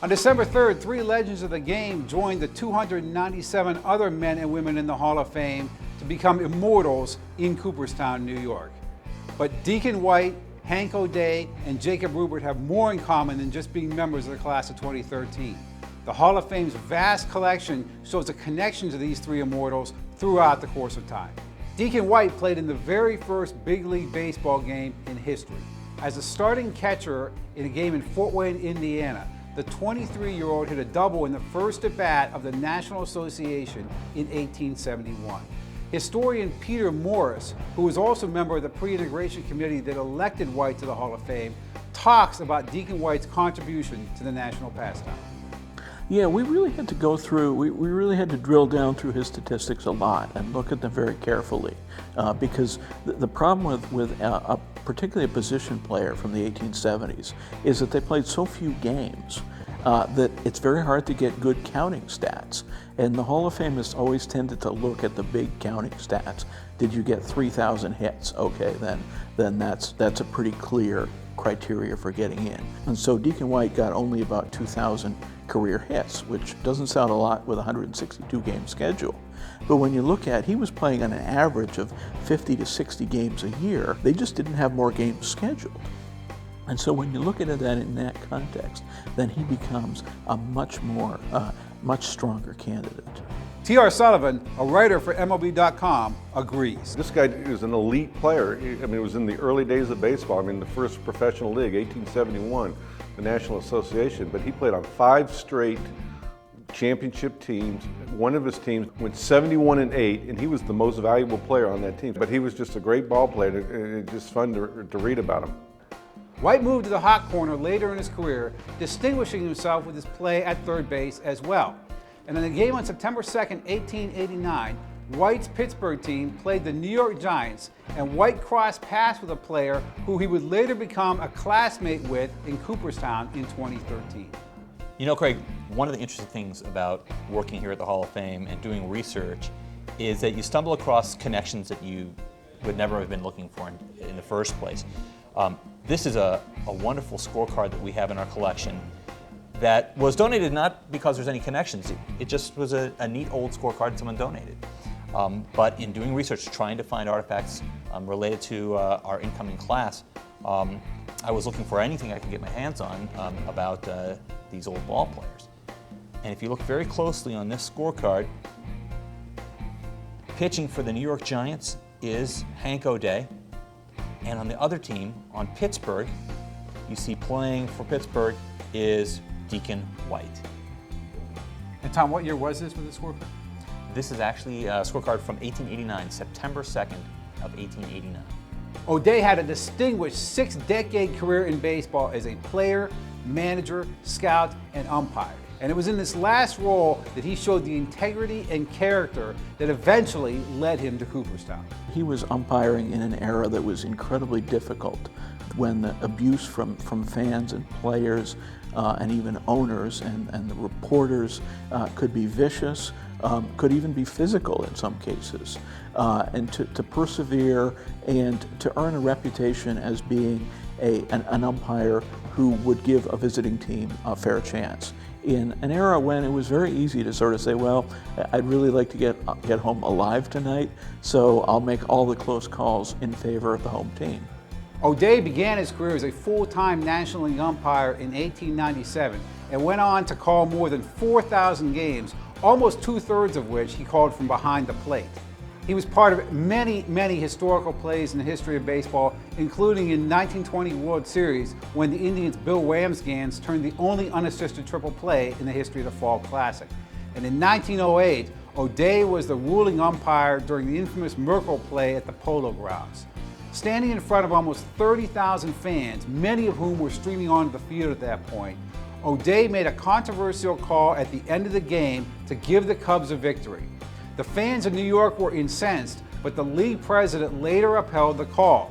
On December 3rd, three legends of the game joined the 297 other men and women in the Hall of Fame to become immortals in Cooperstown, New York. But Deacon White, Hank O'Day, and Jacob Ruppert have more in common than just being members of the class of 2013. The Hall of Fame's vast collection shows the connection to these three immortals throughout the course of time. Deacon White played in the very first big league baseball game in history. As a starting catcher in a game in Fort Wayne, Indiana, the 23-year-old hit a double in the first at-bat of the National Association in 1871. Historian Peter Morris, who was also a member of the pre-integration committee that elected White to the Hall of Fame, talks about Deacon White's contribution to the national pastime. Yeah, we really had to go through, we really had to drill down through his statistics a lot and look at them very carefully because the problem with particularly a position player from the 1870s is that they played so few games that it's very hard to get good counting stats. And the Hall of Fame has always tended to look at the big counting stats. Did you get 3,000 hits? Okay, then that's a pretty clear criteria for getting in. And so Deacon White got only about 2,000 career hits, which doesn't sound a lot with a 162 game schedule. But when you look at, he was playing on an average of 50 to 60 games a year. They just didn't have more games scheduled. And so when you look at that in that context, then he becomes a much stronger candidate. T.R. Sullivan, a writer for MLB.com, agrees. This guy is an elite player. I mean, it was in the early days of baseball. I mean, the first professional league, 1871, the National Association, but he played on 5 straight championship teams. One of his teams went 71-8, and he was the most valuable player on that team. But he was just a great ball player, and it's just fun to read about him. White moved to the hot corner later in his career, distinguishing himself with his play at third base as well. And in a game on September 2nd, 1889, White's Pittsburgh team played the New York Giants, and White crossed paths with a player who he would later become a classmate with in Cooperstown in 2013. You know, Craig, one of the interesting things about working here at the Hall of Fame and doing research is that you stumble across connections that you would never have been looking for in the first place. This is a wonderful scorecard that we have in our collection that was donated not because there's any connections. It just was a neat old scorecard someone donated. But in doing research, trying to find artifacts related to our incoming class, I was looking for anything I could get my hands on about these old ball players. And if you look very closely on this scorecard, pitching for the New York Giants is Hank O'Day. And on the other team, on Pittsburgh, you see playing for Pittsburgh is Deacon White. And Tom, what year was this for the scorecard? This is actually a scorecard from 1889, September 2nd of 1889. O'Day had a distinguished 6-decade career in baseball as a player, manager, scout, and umpire. And it was in this last role that he showed the integrity and character that eventually led him to Cooperstown. He was umpiring in an era that was incredibly difficult, when the abuse from fans and players and even owners and the reporters could be vicious, could even be physical in some cases. And to persevere and to earn a reputation as being an umpire who would give a visiting team a fair chance. In an era when it was very easy to sort of say, well, I'd really like to get home alive tonight, so I'll make all the close calls in favor of the home team. O'Day began his career as a full-time National League umpire in 1897 and went on to call more than 4,000 games, almost 2/3 of which he called from behind the plate. He was part of many, many historical plays in the history of baseball, including in 1920 World Series when the Indians' Bill Wamsgans turned the only unassisted triple play in the history of the Fall Classic. And in 1908, O'Day was the ruling umpire during the infamous Merkle play at the Polo Grounds. Standing in front of almost 30,000 fans, many of whom were streaming onto the field at that point, O'Day made a controversial call at the end of the game to give the Cubs a victory. The fans of New York were incensed, but the league president later upheld the call.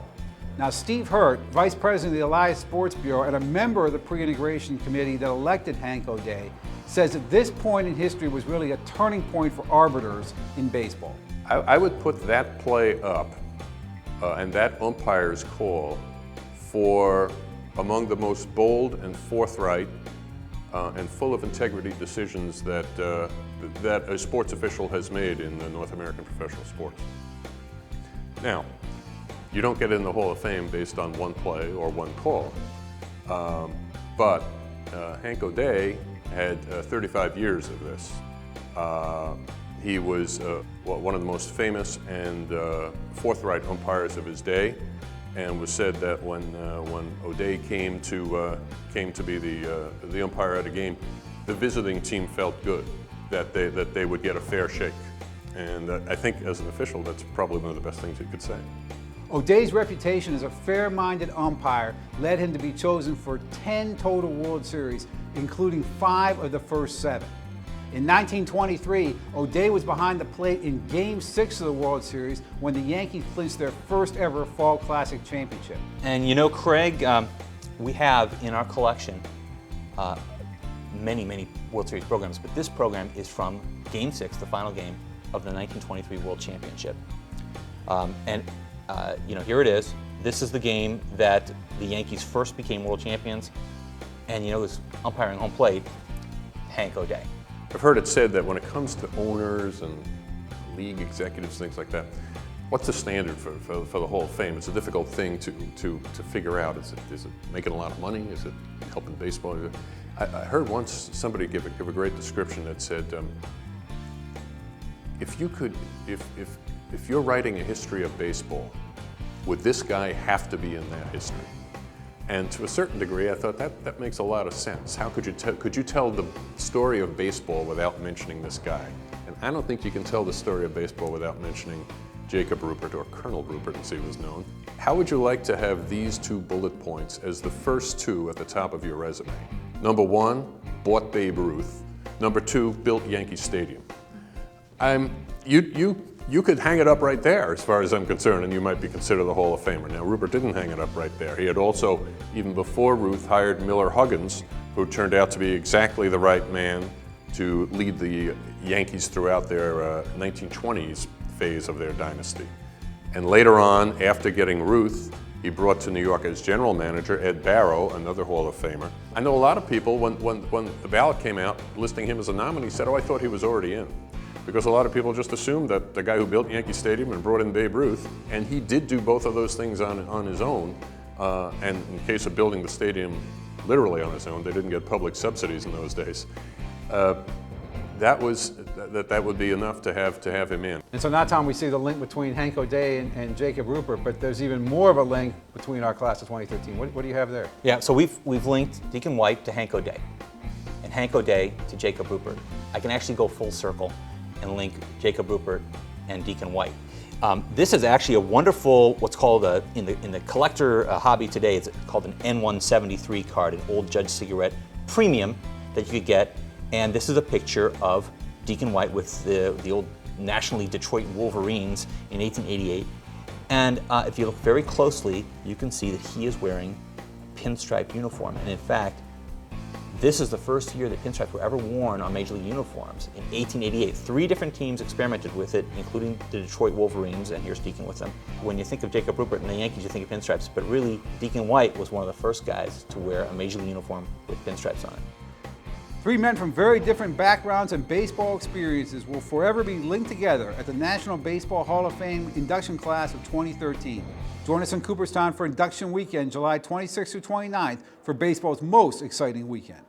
Now, Steve Hurt, vice president of the Elias Sports Bureau and a member of the pre-integration committee that elected Hank O'Day, says that this point in history was really a turning point for arbiters in baseball. I would put that play up and that umpire's call for among the most bold and forthright and full of integrity decisions that, that a sports official has made in the North American professional sports. Now, you don't get in the Hall of Fame based on one play or one call, but Hank O'Day had 35 years of this. He was one of the most famous and forthright umpires of his day, and was said that when O'Day came to be the umpire at a game, the visiting team felt good that they would get a fair shake. And I think as an official, that's probably one of the best things you could say. O'Day's reputation as a fair-minded umpire led him to be chosen for 10 total World Series, including 5 of the first 7. In 1923, O'Day was behind the plate in Game 6 of the World Series when the Yankees clinched their first ever Fall Classic championship. And you know, Craig, we have in our collection many World Series programs, but this program is from Game 6, the final game of the 1923 World Championship. You know, here it is. This is the game that the Yankees first became world champions, and you know, who's umpiring home plate? Hank O'Day. I've heard it said that when it comes to owners and league executives, things like that, what's the standard for the Hall of Fame? It's a difficult thing to figure out. Is it making a lot of money? Is it helping baseball? I heard once somebody give a great description that said, if you're writing a history of baseball, would this guy have to be in that history? And to a certain degree, I thought that makes a lot of sense. How could you tell the story of baseball without mentioning this guy? And I don't think you can tell the story of baseball without mentioning Jacob Ruppert, or Colonel Ruppert as he was known. How would you like to have these 2 bullet points as the first 2 at the top of your resume? Number 1, bought Babe Ruth. Number 2, built Yankee Stadium. You could hang it up right there as far as I'm concerned, and you might be considered a Hall of Famer. Now, Ruppert didn't hang it up right there. He had also, even before Ruth, hired Miller Huggins, who turned out to be exactly the right man to lead the Yankees throughout their 1920s phase of their dynasty. And later on, after getting Ruth, he brought to New York as general manager Ed Barrow, another Hall of Famer. I know a lot of people, when the ballot came out listing him as a nominee, said, oh, I thought he was already in. Because a lot of people just assumed that the guy who built Yankee Stadium and brought in Babe Ruth, and he did do both of those things on his own, and in case of building the stadium literally on his own, they didn't get public subsidies in those days, that would be enough to have him in. And so now, Tom, we see the link between Hank O'Day and Jacob Ruppert, but there's even more of a link between our class of 2013. What do you have there? Yeah, so we've linked Deacon White to Hank O'Day, and Hank O'Day to Jacob Ruppert. I can actually go full circle and link Jacob Ruppert and Deacon White. This is actually a wonderful, what's called in the collector hobby today, it's called an N173 card, an old Judge cigarette premium that you could get. And this is a picture of Deacon White with the old National League Detroit Wolverines in 1888. And if you look very closely, you can see that he is wearing a pinstripe uniform. And in fact, this is the first year that pinstripes were ever worn on Major League uniforms. In 1888, 3 different teams experimented with it, including the Detroit Wolverines, and here's Deacon with them. When you think of Jacob Ruppert and the Yankees, you think of pinstripes, but really, Deacon White was one of the first guys to wear a Major League uniform with pinstripes on it. 3 men from very different backgrounds and baseball experiences will forever be linked together at the National Baseball Hall of Fame induction class of 2013. Join us in Cooperstown for Induction Weekend, July 26th through 29th, for baseball's most exciting weekend.